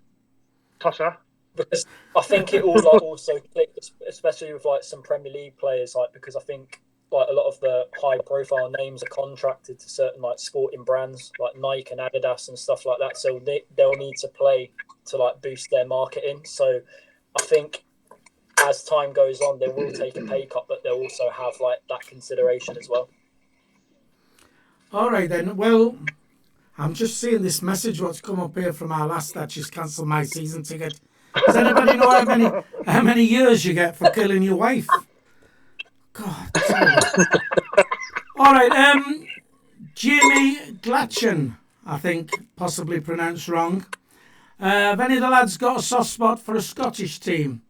Tosser. Because I think it all also clicked, especially with some Premier League players, because I think a lot of the high-profile names are contracted to certain sporting brands like Nike and Adidas and stuff like that. So they'll need to play to boost their marketing. So I think as time goes on, they will take a pay cut, but they'll also have that consideration as well. All right then. Well, I'm just seeing this message what's come up here from our last that she's cancelled my season ticket. Does anybody know how many years you get for killing your wife? God. All right. Jamie Glatchen, I think, possibly pronounced wrong. Have any of the lads got a soft spot for a Scottish team?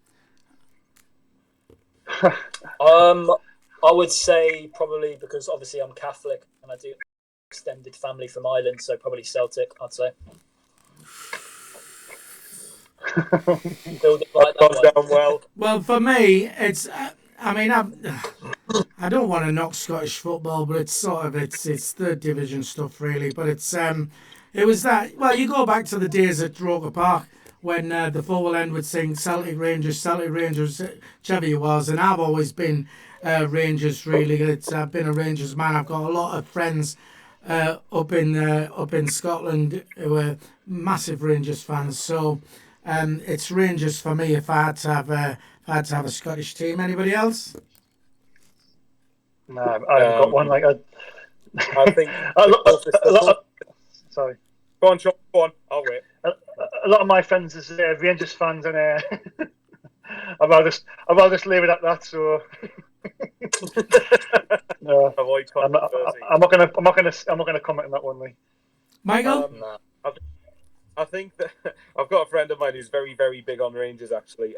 I would say probably, because obviously I'm Catholic and I do extended family from Ireland, so probably Celtic, I'd say. Build it like that down well. Well, for me, it's. I don't want to knock Scottish football, but it's it's third division stuff really. But it was that. Well, you go back to the days at Roker Park when the forward end would sing Celtic Rangers, whichever you was, and I've always been Rangers really. I've been a Rangers man. I've got a lot of friends up in Scotland who are massive Rangers fans. So it's Rangers for me if I had to have a Scottish team. Anybody else? No, I haven't got one. I think sorry. Go on, Sean. Go on. I'll wait. A lot of my friends is Rangers fans, and I'd rather just leave it at that. So no, I'm not gonna comment on that one, Lee. Michael, I think that I've got a friend of mine who's very, very big on Rangers. Actually,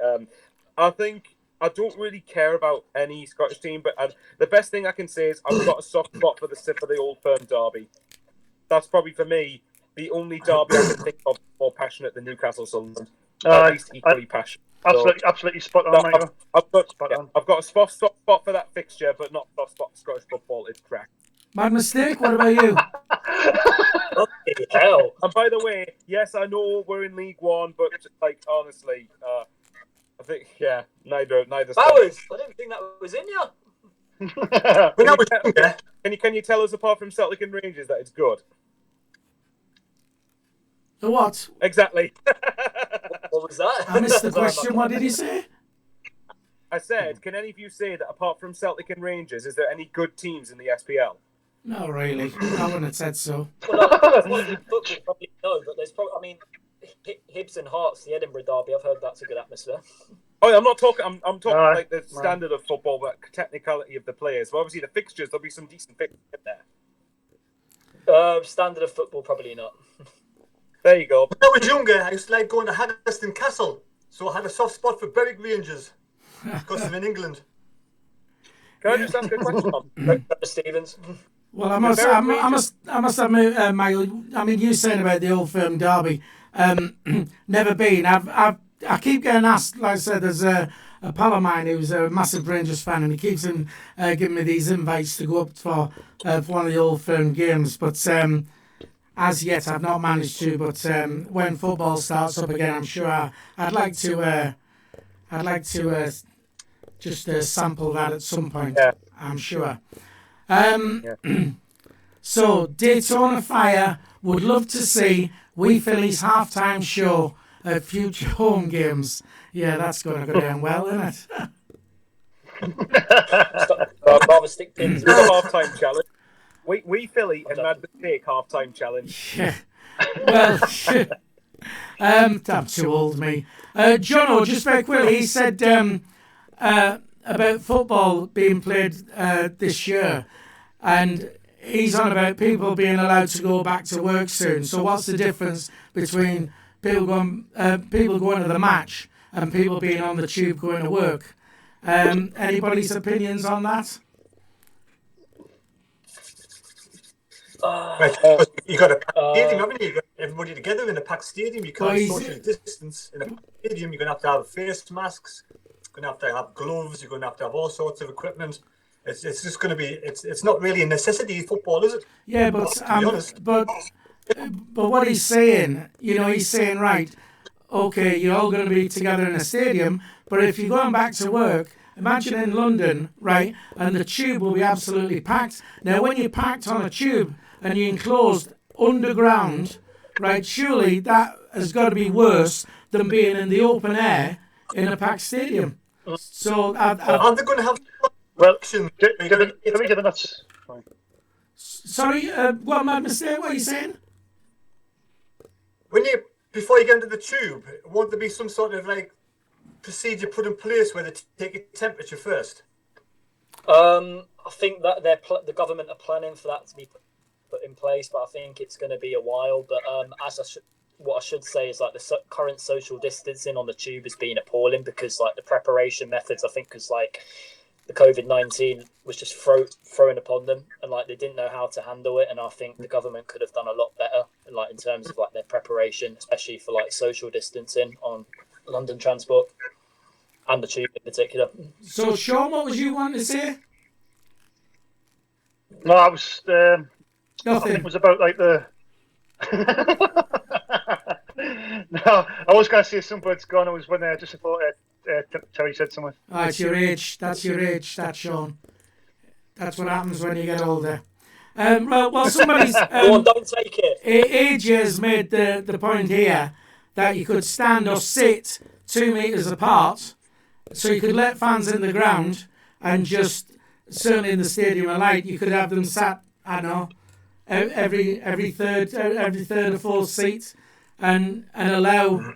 I think I don't really care about any Scottish team, but the best thing I can say is I've got a soft spot for the Old Firm derby. That's probably for me the only derby I can think of more passionate than Newcastle Sunderland. At least equally passionate. Absolutely spot on, Michael. I've got a soft spot for that fixture, but not a soft spot for Scottish football. It's crack. My mistake. What about you? Bloody hell. And by the way, yes, I know we're in League One, but honestly, I think neither. Bowers, I didn't think that was in you. Can you tell us apart from Celtic and Rangers that it's good? The what? Exactly. What was that? I missed the question. What did he say? I said, can any of you say that apart from Celtic and Rangers, is there any good teams in the SPL? Not really. I wouldn't have said so. Well, football, probably no, but there's probably. I mean, Hibs and Hearts, the Edinburgh derby. I've heard that's a good atmosphere. Oh, I'm not talking. I'm talking like the standard of football, but technicality of the players. But obviously, the fixtures, there'll be some decent fixtures in there. Standard of football, probably not. There you go. When I was younger, I used to like going to Haddiston Castle, so I had a soft spot for Berwick Rangers because I'm in England. Can I just ask a question? Stevens. Well, I must admit, Michael. I mean, you saying about the Old Firm derby, never been. I keep getting asked. Like I said, there's a pal of mine who's a massive Rangers fan, and he keeps giving me these invites to go up for one of the Old Firm games. But as yet, I've not managed to. But when football starts up again, I'm sure I'd like to. Just sample that at some point. Yeah. I'm sure. So, Daytona Fire would love to see Wee Philly's halftime show at future home games. Yeah, that's going to go down well, isn't it? Rather stick pins. Halftime challenge. Wee Philly and Mad Mistake halftime challenge. Yeah. Well, I'm too old, me. Jono, just very quickly, he said about football being played this year, and he's on about people being allowed to go back to work soon. So what's the difference between people going to the match and people being on the tube going to work? Anybody's opinions on that? Right, you got a packed stadium, haven't you? You got everybody together in a packed stadium. You can't social distance in a packed stadium. You're going to have face masks. You're going to have gloves. You're going to have all sorts of equipment. It's just going to be. It's not really a necessity football, is it? Yeah, but what he's saying, he's saying, right, okay, you're all going to be together in a stadium, but if you're going back to work, imagine in London, right, and the tube will be absolutely packed. Now, when you're packed on a tube and you're enclosed underground, right, surely that has got to be worse than being in the open air in a packed stadium. So, are they going to have? Well, given that's fine. Sorry, what my mistake? What are you saying? Before you get into the tube, won't there be some sort of procedure put in place where they take your temperature first? I think that the government are planning for that to be put in place, but I think it's going to be a while. But what I should say is the current social distancing on the tube has been appalling because the preparation methods, I think, because the COVID-19 was just thrown upon them, and they didn't know how to handle it. And I think the government could have done a lot better, in terms of their preparation, especially for social distancing on London transport and the tube in particular. So, Sean, what was you wanting to say? No, I was. Nothing. I think it was about the. No, I was going to say something, but it's gone. It was when just before Terry said something. Oh, it's your age. That's your age. That's Sean. That's what happens when you get older. Well, somebody's. Go on, don't take it. Age has made the point here that you could stand or sit 2 meters apart, so you could let fans in the ground and just certainly in the Stadium of Light you could have them sat. I don't know, every third or fourth seat, and allow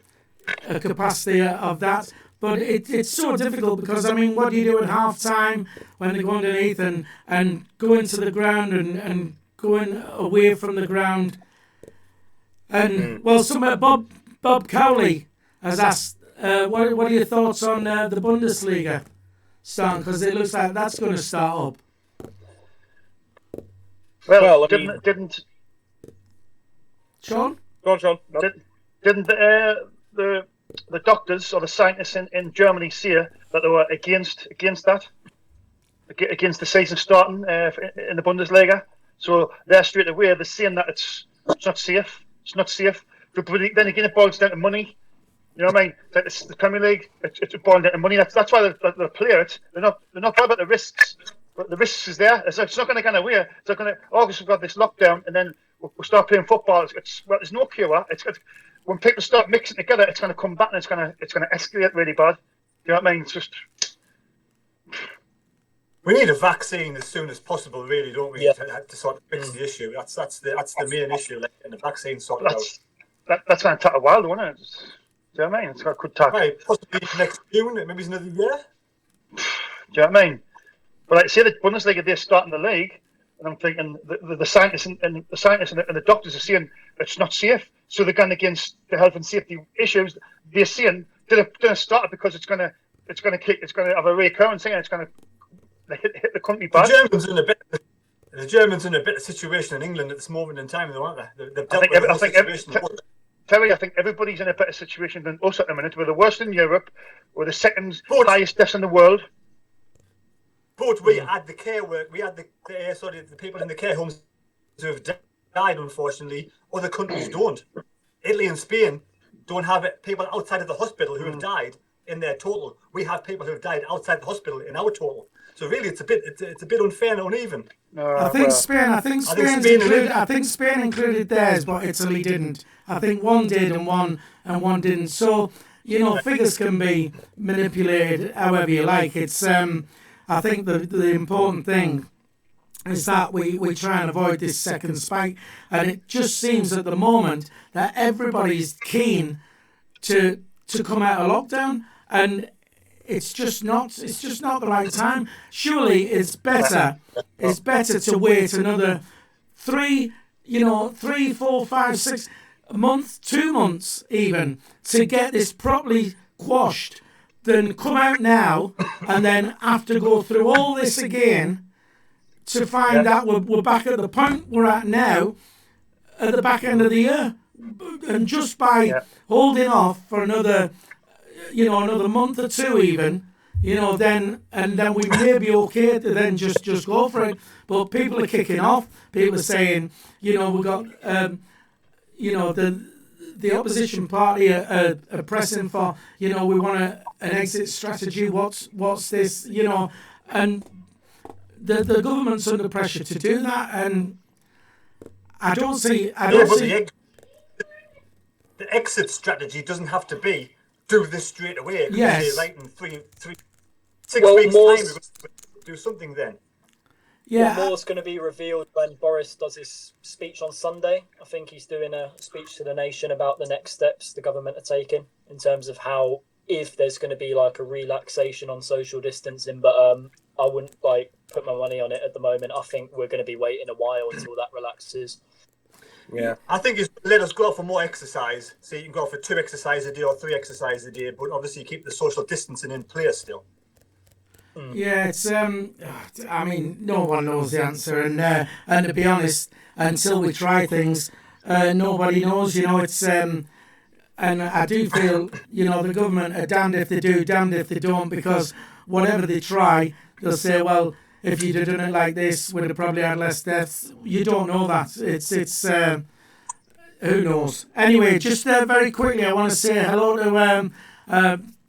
a capacity of that. But it's so difficult because, what do you do at half time when they go underneath and go into the ground and going away from the ground? And, well, Bob Cowley has asked, what are your thoughts on the Bundesliga, Stan? Because it looks like that's going to start up. Well, didn't Sean? Go on, Sean. Didn't the doctors or the scientists in Germany say that they were against that, against the season starting in the Bundesliga? So they're straight away they're saying that it's not safe. It's not safe. But then again, it boils down to money. You know what I mean? It's the Premier League. It's boiling down to money. That's why they play it. They're not worried about the risks. But the risks is there. It's not going to go away. It's not going to. August we've got this lockdown, and then we'll start playing football. There's no cure. When people start mixing together, it's going to come back and it's going to escalate really bad. You know what I mean? It's just. We need a vaccine as soon as possible, really, don't we? Yeah. To sort of fix the issue. That's the main issue, like getting the vaccine sorted out. That's going to take a while, won't it? Do you know what I mean? It's got a good take. Right, possibly next June, maybe it's another year. Do you know what I mean? But like, say the Bundesliga, they're starting the league, and I'm thinking the scientists and the doctors are saying it's not safe, so they're going against the health and safety issues. They're saying they're going to start it because it's going to have a recurrence thing, and it's going to hit the country bad. The Germans in a better situation in England at this moment in time, though, aren't they? They've dealt with the situation. Terry, I think everybody's in a better situation than us at the minute. We're the worst in Europe. We're the second highest deaths in the world. But we had the care work. We had the people in the care homes who have died. Unfortunately, other countries don't. Italy and Spain don't have people outside of the hospital who have died in their total. We have people who have died outside the hospital in our total. So really, it's a bit unfair and uneven. I think Spain included theirs, but Italy didn't. I think one did and one didn't. So figures can be manipulated however you like. It's I think the important thing is that we try and avoid this second spike, and it just seems at the moment that everybody's keen to come out of lockdown, and it's just not the right time. Surely it's better to wait another 3, 4, 5, 6 months, 2 months even, to get this properly quashed, than come out now and then have to go through all this again to find out we're back at the point we're at now at the back end of the year. And just by holding off for another month or two even, then we may be okay to then just go for it. But people are kicking off. People are saying, we've got, the opposition party are pressing for, we want an exit strategy. What's this, and the government's under pressure to do that, and I don't see. The exit strategy doesn't have to be do this straight away. Yes. Like in 6 weeks' time, we're going to do something then. Yeah. More's going to be revealed when Boris does his speech on Sunday. I think he's doing a speech to the nation about the next steps the government are taking in terms of how, if there's going to be like a relaxation on social distancing. But I wouldn't put my money on it at the moment. I think we're going to be waiting a while until that relaxes. Yeah, I think it's let us go for more exercise. So you can go for 2 exercises a day or 3 exercises a day, but obviously keep the social distancing in place still. Yeah, it's I mean, no one knows the answer, and to be honest, until we try things, nobody knows. It's and I do feel the government are damned if they do, damned if they don't, because whatever they try, they'll say, well, if you'd have done it like this, we'd have probably had less deaths. You don't know that. It's who knows. Anyway, just very quickly, I want to say hello to.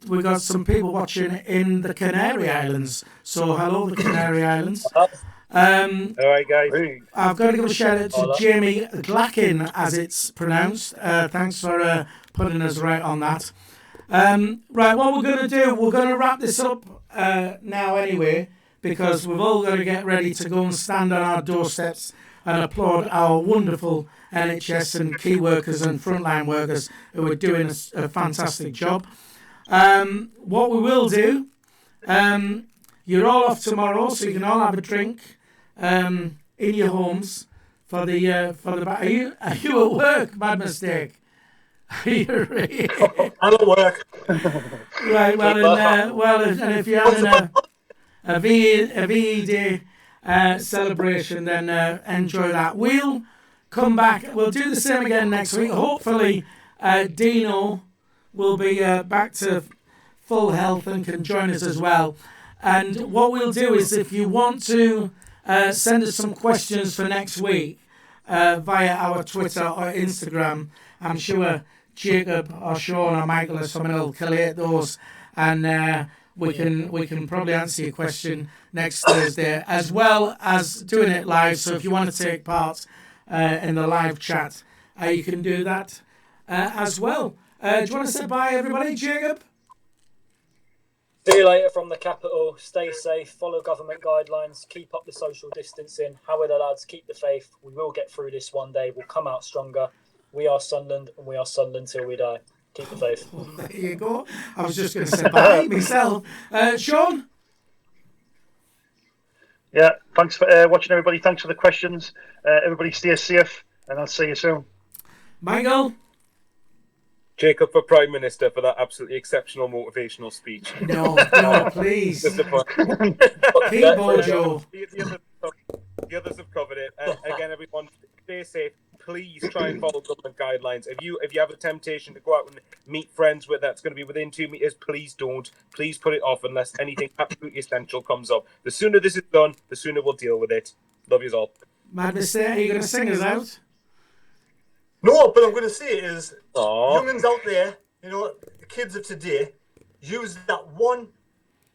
We've got some people watching in the Canary Islands. So hello, the Canary Islands. All right, guys. I've got to give a shout out to Jamie Glackin, as it's pronounced. Thanks for putting us right on that. Right, what we're going to do, we're going to wrap this up now anyway, because we've all got to get ready to go and stand on our doorsteps and applaud our wonderful NHS and key workers and frontline workers who are doing a fantastic job. What we will do, you're all off tomorrow, so you can all have a drink in your homes for the are you at work? Bad mistake. I'm at work. Right. And if you're having a VE Day celebration, then enjoy that. We'll come back. We'll do the same again next week. Hopefully, Dino will be back to full health and can join us as well. And what we'll do is, if you want to send us some questions for next week via our Twitter or Instagram, I'm sure Jacob or Sean or Michael or someone will collate those, and we can probably answer your question next Thursday, as well as doing it live. So if you want to take part in the live chat, you can do that as well. Do you want to say bye, everybody, Jacob? See you later from the capital. Stay safe, follow government guidelines, keep up the social distancing. However, lads, keep the faith. We will get through this one day. We'll come out stronger. We are Sunderland, and we are Sunderland till we die. Keep the faith. There you go. I was just going to say bye myself. Sean? Yeah, thanks for watching, everybody. Thanks for the questions. Everybody stay safe, and I'll see you soon. Michael? Jacob for Prime Minister for that absolutely exceptional motivational speech. No, please. Just a point. Keep Mojo. The others have covered it. Again, everyone, stay safe. Please try and follow government guidelines. If you have a temptation to go out and meet friends that's going to be within 2 meters, please don't. Please put it off unless anything absolutely essential comes up. The sooner this is done, the sooner we'll deal with it. Love you all. Madness, are you going to sing us out? No, but I'm going to say is, Aww. youngins out there, the kids of today, use that one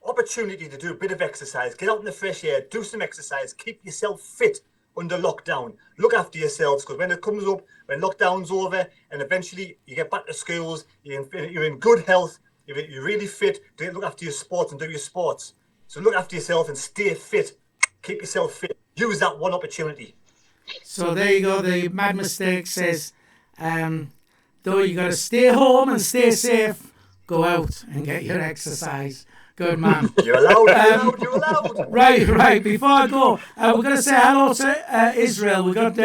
opportunity to do a bit of exercise. Get out in the fresh air, do some exercise, keep yourself fit under lockdown. Look after yourselves, because when it comes up, when lockdown's over, and eventually you get back to schools, you're in good health, you're really fit, look after your sports and do your sports. So look after yourself and stay fit. Keep yourself fit. Use that one opportunity. So there you go. The Mad Mistake says, though you got to stay home and stay safe, go out and get your exercise. Good man. You're allowed, you're allowed. Right. Before I go, we're going to say hello to Israel. We've got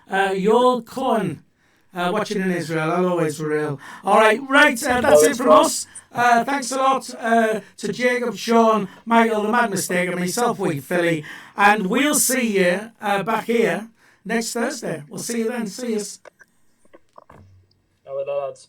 Yoel Cohen watching in Israel. Hello, Israel. All right. That's it from us. Thanks a lot to Jacob, Sean, Michael, the Mad Mistake, and myself, Wee Philly. And we'll see you back here next Thursday. We'll see you then. See you. How are the lads?